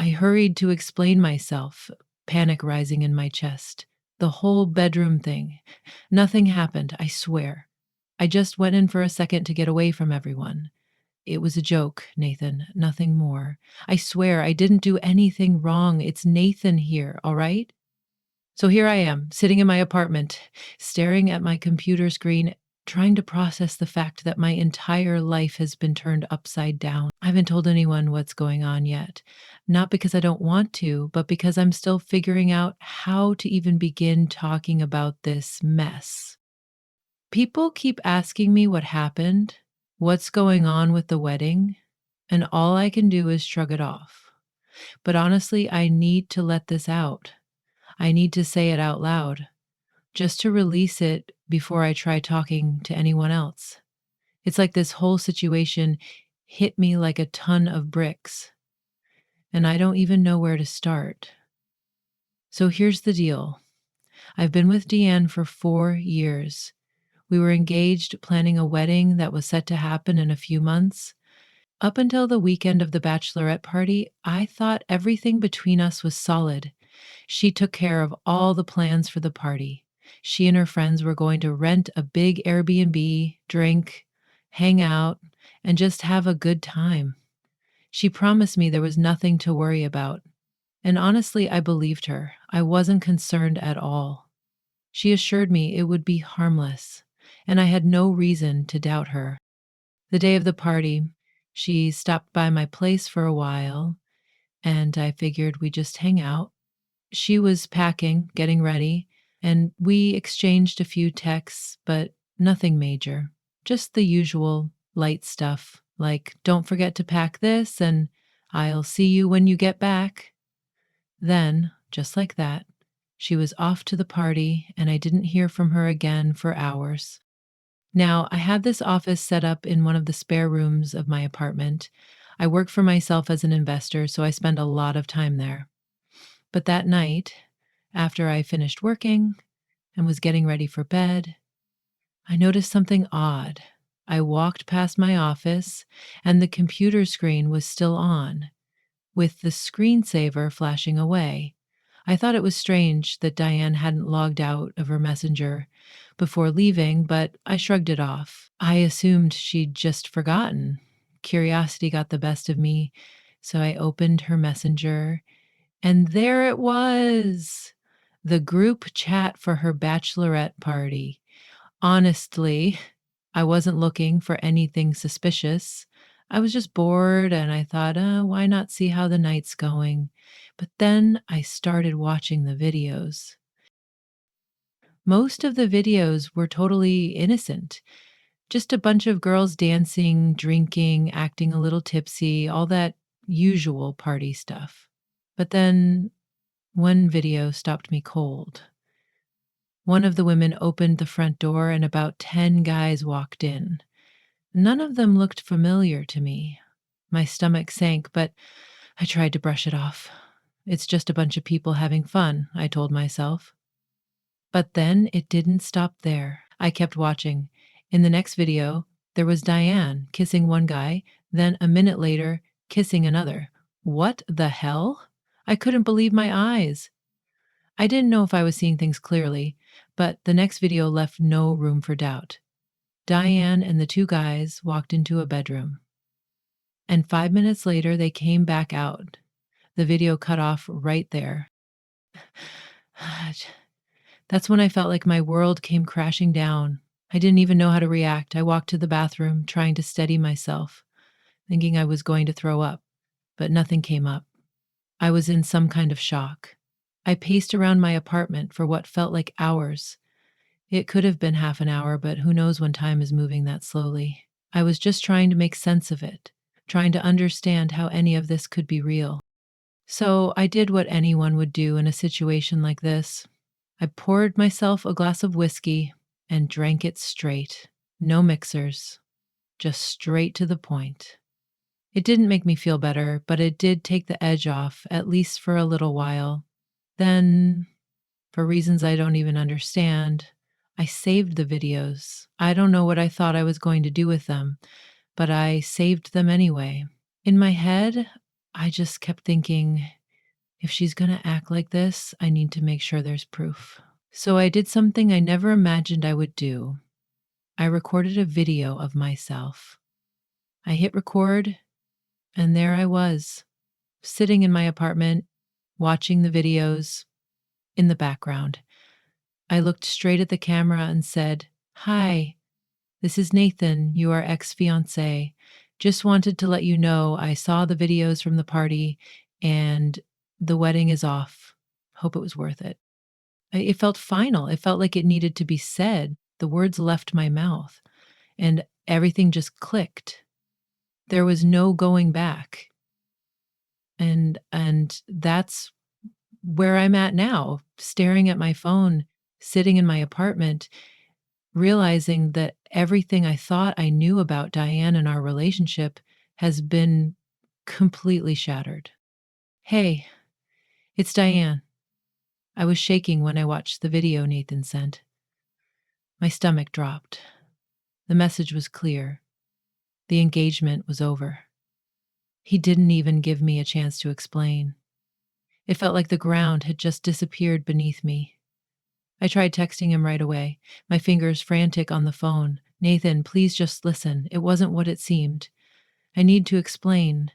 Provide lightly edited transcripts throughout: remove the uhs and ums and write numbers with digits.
I hurried to explain myself, panic rising in my chest. The whole bedroom thing. Nothing happened, I swear. I just went in for a second to get away from everyone. It was a joke, Nathan, nothing more. I swear I didn't do anything wrong. It's Nathan here, all right? So here I am, sitting in my apartment, staring at my computer screen, trying to process the fact that my entire life has been turned upside down. I haven't told anyone what's going on yet. Not because I don't want to, but because I'm still figuring out how to even begin talking about this mess. People keep asking me what happened, what's going on with the wedding, and all I can do is shrug it off. But honestly, I need to let this out. I need to say it out loud, just to release it before I try talking to anyone else. It's like this whole situation hit me like a ton of bricks, and I don't even know where to start. So here's the deal. I've been with Deanne for 4 years. We were engaged, planning a wedding that was set to happen in a few months. Up until the weekend of the bachelorette party, I thought everything between us was solid. She took care of all the plans for the party. She and her friends were going to rent a big Airbnb, drink, hang out, and just have a good time. She promised me there was nothing to worry about. And honestly, I believed her. I wasn't concerned at all. She assured me it would be harmless, and I had no reason to doubt her. The day of the party, she stopped by my place for a while, and I figured we'd just hang out. She was packing, getting ready, and we exchanged a few texts, but nothing major. Just the usual light stuff, like, don't forget to pack this, and I'll see you when you get back. Then, just like that, she was off to the party, and I didn't hear from her again for hours. Now, I had this office set up in one of the spare rooms of my apartment. I work for myself as an investor, so I spend a lot of time there. But that night, after I finished working and was getting ready for bed, I noticed something odd. I walked past my office, and the computer screen was still on, with the screensaver flashing away. I thought it was strange that Diane hadn't logged out of her messenger before leaving, but I shrugged it off. I assumed she'd just forgotten. Curiosity got the best of me, so I opened her messenger, and there it was, the group chat for her bachelorette party. Honestly, I wasn't looking for anything suspicious. I was just bored and I thought, why not see how the night's going? But then I started watching the videos. Most of the videos were totally innocent. Just a bunch of girls dancing, drinking, acting a little tipsy, all that usual party stuff. But then one video stopped me cold. One of the women opened the front door and about 10 guys walked in. None of them looked familiar to me. My stomach sank, but I tried to brush it off. It's just a bunch of people having fun, I told myself. But then it didn't stop there. I kept watching. In the next video, there was Diane kissing one guy, then a minute later, kissing another. What the hell? I couldn't believe my eyes. I didn't know if I was seeing things clearly, but the next video left no room for doubt. Diane and the two guys walked into a bedroom. And 5 minutes later, they came back out. The video cut off right there. That's when I felt like my world came crashing down. I didn't even know how to react. I walked to the bathroom, trying to steady myself, thinking I was going to throw up, but nothing came up. I was in some kind of shock. I paced around my apartment for what felt like hours. It could have been half an hour, but who knows when time is moving that slowly. I was just trying to make sense of it, trying to understand how any of this could be real. So I did what anyone would do in a situation like this. I poured myself a glass of whiskey and drank it straight. No mixers, just straight to the point. It didn't make me feel better, but it did take the edge off, at least for a little while. Then, for reasons I don't even understand, I saved the videos. I don't know what I thought I was going to do with them, but I saved them anyway. In my head, I just kept thinking, if she's gonna act like this, I need to make sure there's proof. So I did something I never imagined I would do. I recorded a video of myself. I hit record, and there I was, sitting in my apartment, watching the videos in the background. I looked straight at the camera and said, "Hi, this is Nathan, your ex fiance. Just wanted to let you know I saw the videos from the party and the wedding is off. Hope it was worth it." It felt final. It felt like it needed to be said. The words left my mouth and everything just clicked. There was no going back. And that's where I'm at now, staring at my phone, sitting in my apartment, realizing that everything I thought I knew about Diane and our relationship has been completely shattered. "Hey, it's Diane." I was shaking when I watched the video Nathan sent. My stomach dropped. The message was clear. The engagement was over. He didn't even give me a chance to explain. It felt like the ground had just disappeared beneath me. I tried texting him right away, my fingers frantic on the phone. "Nathan, please just listen. It wasn't what it seemed. I need to explain."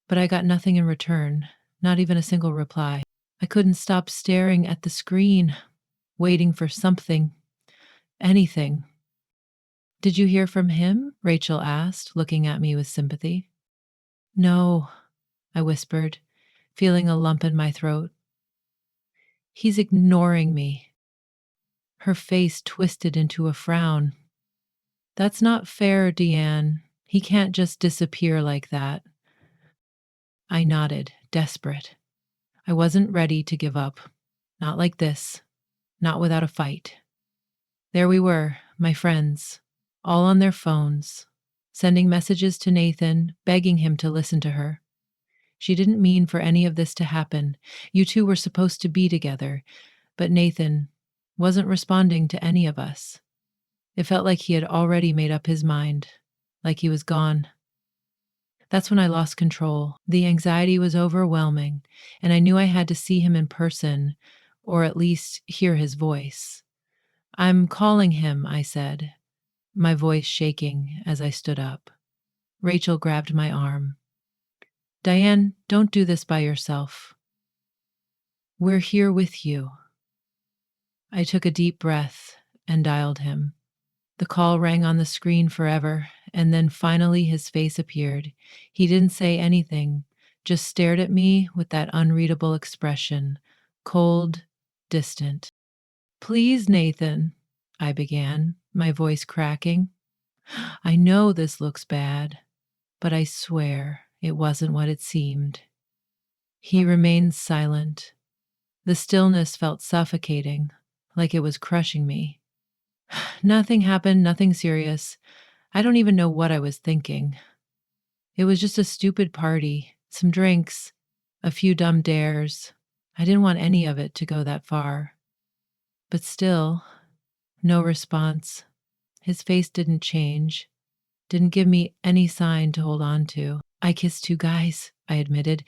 But I got nothing in return, not even a single reply. I couldn't stop staring at the screen, waiting for something, anything. "Did you hear from him?" Rachel asked, looking at me with sympathy. "No," I whispered, feeling a lump in my throat. "He's ignoring me." Her face twisted into a frown. "That's not fair, Deanne. He can't just disappear like that." I nodded, desperate. I wasn't ready to give up. Not like this. Not without a fight. There we were, my friends, all on their phones, sending messages to Nathan, begging him to listen to her. She didn't mean for any of this to happen. You two were supposed to be together, but Nathan wasn't responding to any of us. It felt like he had already made up his mind, like he was gone. That's when I lost control. The anxiety was overwhelming, and I knew I had to see him in person, or at least hear his voice. "I'm calling him," I said, my voice shaking as I stood up. Rachel grabbed my arm. "Diane, don't do this by yourself. We're here with you." I took a deep breath and dialed him. The call rang on the screen forever, and then finally his face appeared. He didn't say anything, just stared at me with that unreadable expression, cold, distant. "Please, Nathan," I began, my voice cracking. "I know this looks bad, but I swear it wasn't what it seemed." He remained silent. The stillness felt suffocating, like it was crushing me. "Nothing happened, nothing serious. I don't even know what I was thinking. It was just a stupid party, some drinks, a few dumb dares. I didn't want any of it to go that far." But still, no response. His face didn't change, didn't give me any sign to hold on to. "I kissed two guys," I admitted,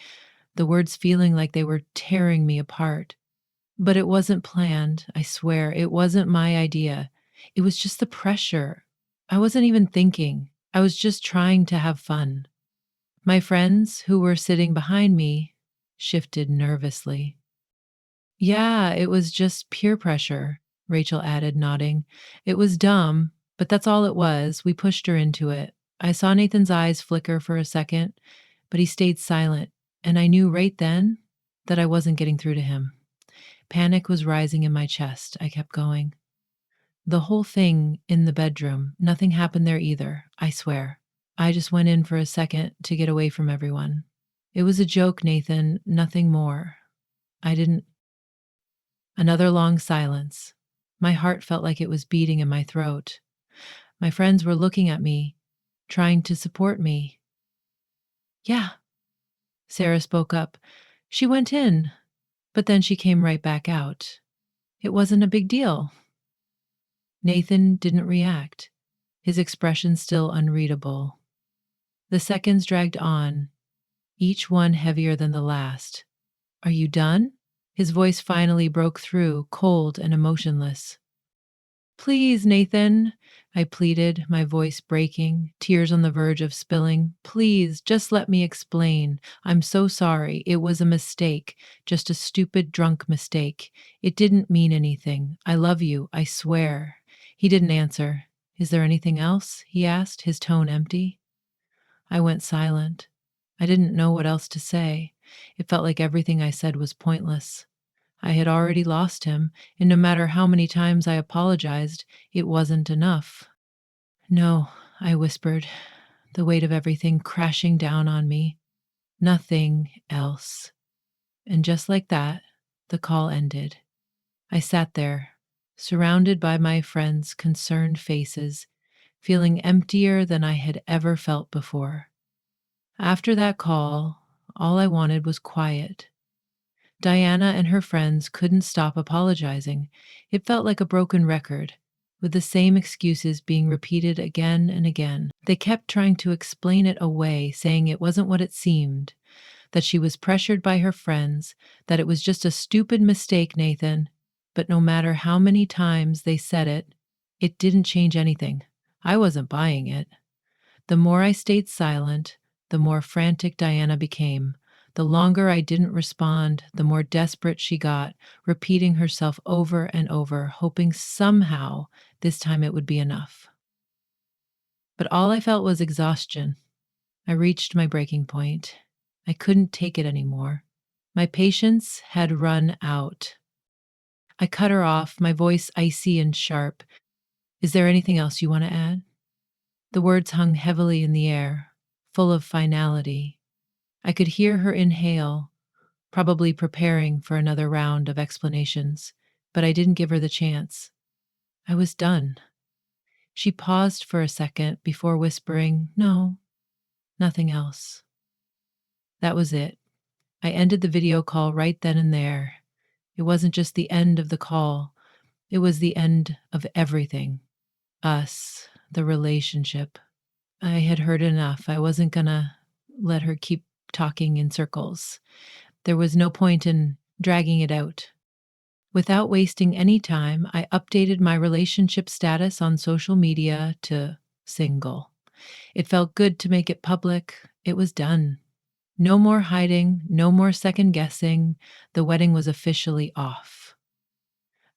the words feeling like they were tearing me apart. "But it wasn't planned, I swear. It wasn't my idea. It was just the pressure. I wasn't even thinking. I was just trying to have fun." My friends, who were sitting behind me, shifted nervously. "Yeah, it was just peer pressure," Rachel added, nodding. "It was dumb, but that's all it was. We pushed her into it." I saw Nathan's eyes flicker for a second, but he stayed silent, and I knew right then that I wasn't getting through to him. Panic was rising in my chest. I kept going. "The whole thing in the bedroom, nothing happened there either, I swear. I just went in for a second to get away from everyone. It was a joke, Nathan, nothing more. I didn't." Another long silence. My heart felt like it was beating in my throat. My friends were looking at me, trying to support me. "Yeah," Sarah spoke up. "She went in, but then she came right back out. It wasn't a big deal." Nathan didn't react, his expression still unreadable. The seconds dragged on. each one heavier than the last. Are you done? His voice finally broke through, cold and emotionless. Please, Nathan, I pleaded, my voice breaking, tears on the verge of spilling. Please, just let me explain. I'm so sorry. It was a mistake, just a stupid, drunk mistake. It didn't mean anything. I love you, I swear. He didn't answer. Is there anything else? He asked, his tone empty. I went silent. I didn't know what else to say. It felt like everything I said was pointless. I had already lost him, and no matter how many times I apologized, it wasn't enough. No, I whispered, the weight of everything crashing down on me. Nothing else. And just like that, the call ended. I sat there, surrounded by my friends' concerned faces, feeling emptier than I had ever felt before. After that call, all I wanted was quiet. Diana and her friends couldn't stop apologizing. It felt like a broken record, with the same excuses being repeated again and again. They kept trying to explain it away, saying it wasn't what it seemed, that she was pressured by her friends, that it was just a stupid mistake, Nathan. But no matter how many times they said it, it didn't change anything. I wasn't buying it. The more I stayed silent, the more frantic Diana became. The longer I didn't respond, the more desperate she got, repeating herself over and over, hoping somehow this time it would be enough. But all I felt was exhaustion. I reached my breaking point. I couldn't take it anymore. My patience had run out. I cut her off, my voice icy and sharp. Is there anything else you want to add? The words hung heavily in the air, full of finality. I could hear her inhale, probably preparing for another round of explanations, but I didn't give her the chance. I was done. She paused for a second before whispering, No, nothing else. That was it. I ended the video call right then and there. It wasn't just the end of the call, it was the end of everything. Us, the relationship. I had heard enough. I wasn't gonna let her keep talking in circles. There was no point in dragging it out. Without wasting any time, I updated my relationship status on social media to single. It felt good to make it public. It was done. No more hiding, no more second guessing. The wedding was officially off.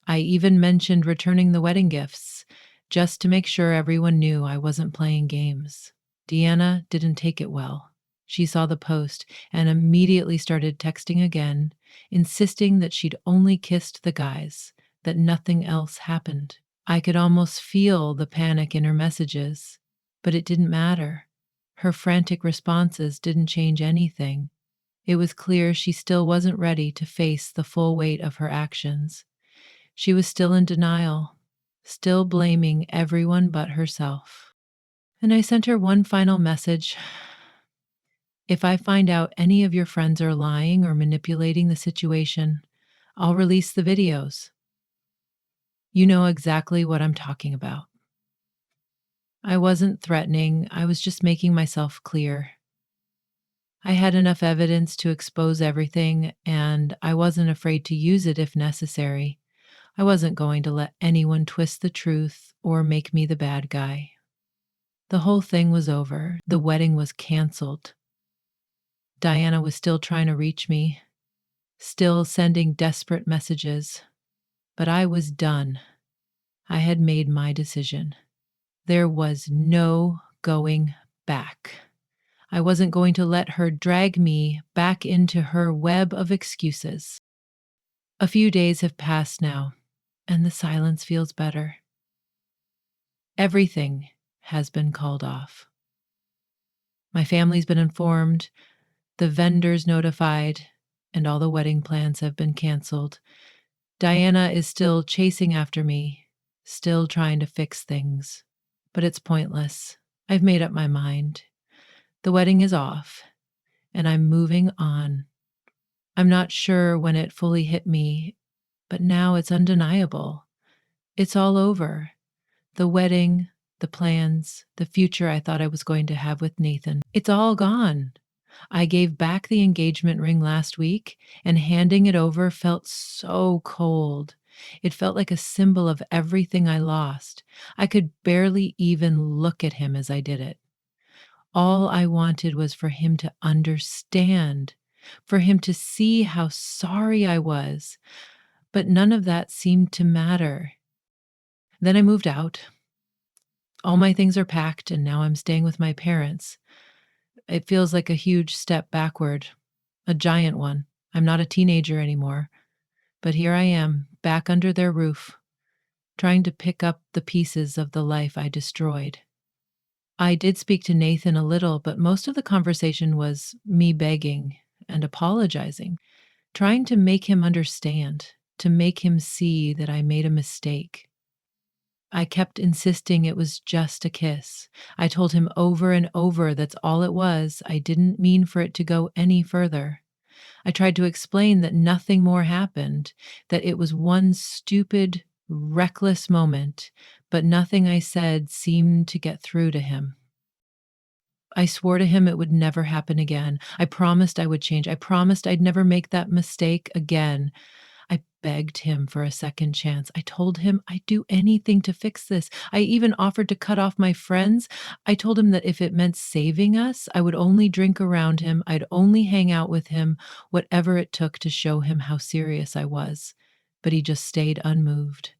I even mentioned returning the wedding gifts, just to make sure everyone knew I wasn't playing games. Deanna didn't take it well. She saw the post and immediately started texting again, insisting that she'd only kissed the guys, that nothing else happened. I could almost feel the panic in her messages, but it didn't matter. Her frantic responses didn't change anything. It was clear she still wasn't ready to face the full weight of her actions. She was still in denial, still blaming everyone but herself. And I sent her one final message. If I find out any of your friends are lying or manipulating the situation, I'll release the videos. You know exactly what I'm talking about. I wasn't threatening, I was just making myself clear. I had enough evidence to expose everything, and I wasn't afraid to use it if necessary. I wasn't going to let anyone twist the truth or make me the bad guy. The whole thing was over. The wedding was canceled. Diana was still trying to reach me, still sending desperate messages. But I was done. I had made my decision. There was no going back. I wasn't going to let her drag me back into her web of excuses. A few days have passed now, and the silence feels better. Everything has been called off. My family's been informed, the vendors notified, and all the wedding plans have been canceled. Diana is still chasing after me, still trying to fix things, but it's pointless. I've made up my mind. The wedding is off, and I'm moving on. I'm not sure when it fully hit me, but now it's undeniable. It's all over. The wedding, the plans, the future I thought I was going to have with Nathan. It's all gone. I gave back the engagement ring last week, and handing it over felt so cold. It felt like a symbol of everything I lost. I could barely even look at him as I did it. All I wanted was for him to understand, for him to see how sorry I was, but none of that seemed to matter. Then I moved out. All my things are packed, and now I'm staying with my parents. It feels like a huge step backward, a giant one. I'm not a teenager anymore, but here I am, back under their roof, trying to pick up the pieces of the life I destroyed. I did speak to Nathan a little, but most of the conversation was me begging and apologizing, trying to make him understand, to make him see that I made a mistake. I kept insisting it was just a kiss. I told him over and over that's all it was. I didn't mean for it to go any further. I tried to explain that nothing more happened, that it was one stupid, reckless moment, but nothing I said seemed to get through to him. I swore to him it would never happen again. I promised I would change. I promised I'd never make that mistake again. I begged him for a second chance. I told him I'd do anything to fix this. I even offered to cut off my friends. I told him that if it meant saving us, I would only drink around him. I'd only hang out with him, whatever it took to show him how serious I was. But he just stayed unmoved.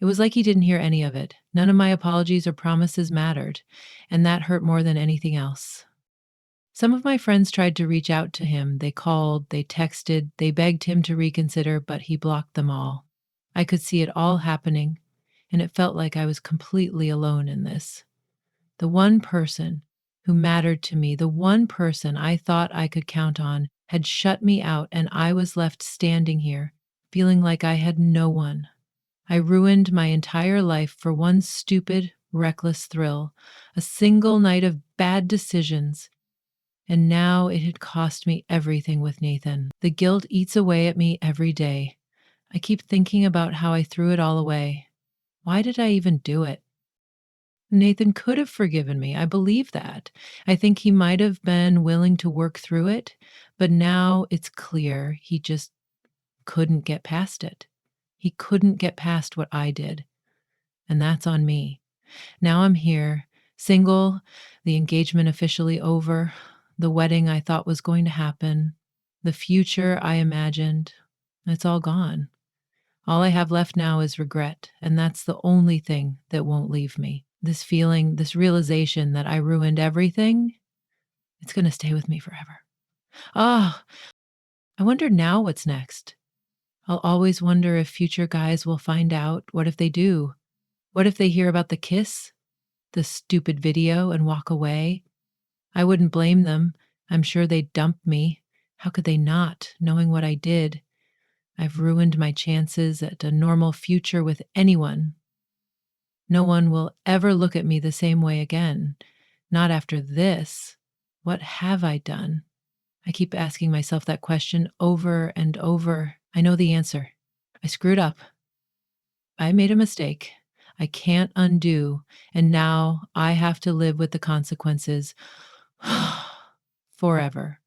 It was like he didn't hear any of it. None of my apologies or promises mattered, and that hurt more than anything else. Some of my friends tried to reach out to him. They called, they texted, they begged him to reconsider, but he blocked them all. I could see it all happening, and it felt like I was completely alone in this. The one person who mattered to me, the one person I thought I could count on, had shut me out, and I was left standing here, feeling like I had no one. I ruined my entire life for one stupid, reckless thrill, a single night of bad decisions, and now it had cost me everything with Nathan. The guilt eats away at me every day. I keep thinking about how I threw it all away. Why did I even do it? Nathan could have forgiven me. I believe that. I think he might have been willing to work through it, but now it's clear he just couldn't get past it. He couldn't get past what I did, and that's on me. Now I'm here, single, the engagement officially over, the wedding I thought was going to happen, the future I imagined. It's all gone. All I have left now is regret, and that's the only thing that won't leave me. This feeling, this realization that I ruined everything, it's going to stay with me forever. Ah, I wonder now what's next. I'll always wonder if future guys will find out. What if they do? What if they hear about the kiss, the stupid video, and walk away? I wouldn't blame them. I'm sure they'd dump me. How could they not, knowing what I did? I've ruined my chances at a normal future with anyone. No one will ever look at me the same way again. Not after this. What have I done? I keep asking myself that question over and over. I know the answer. I screwed up. I made a mistake. I can't undo, and now I have to live with the consequences forever.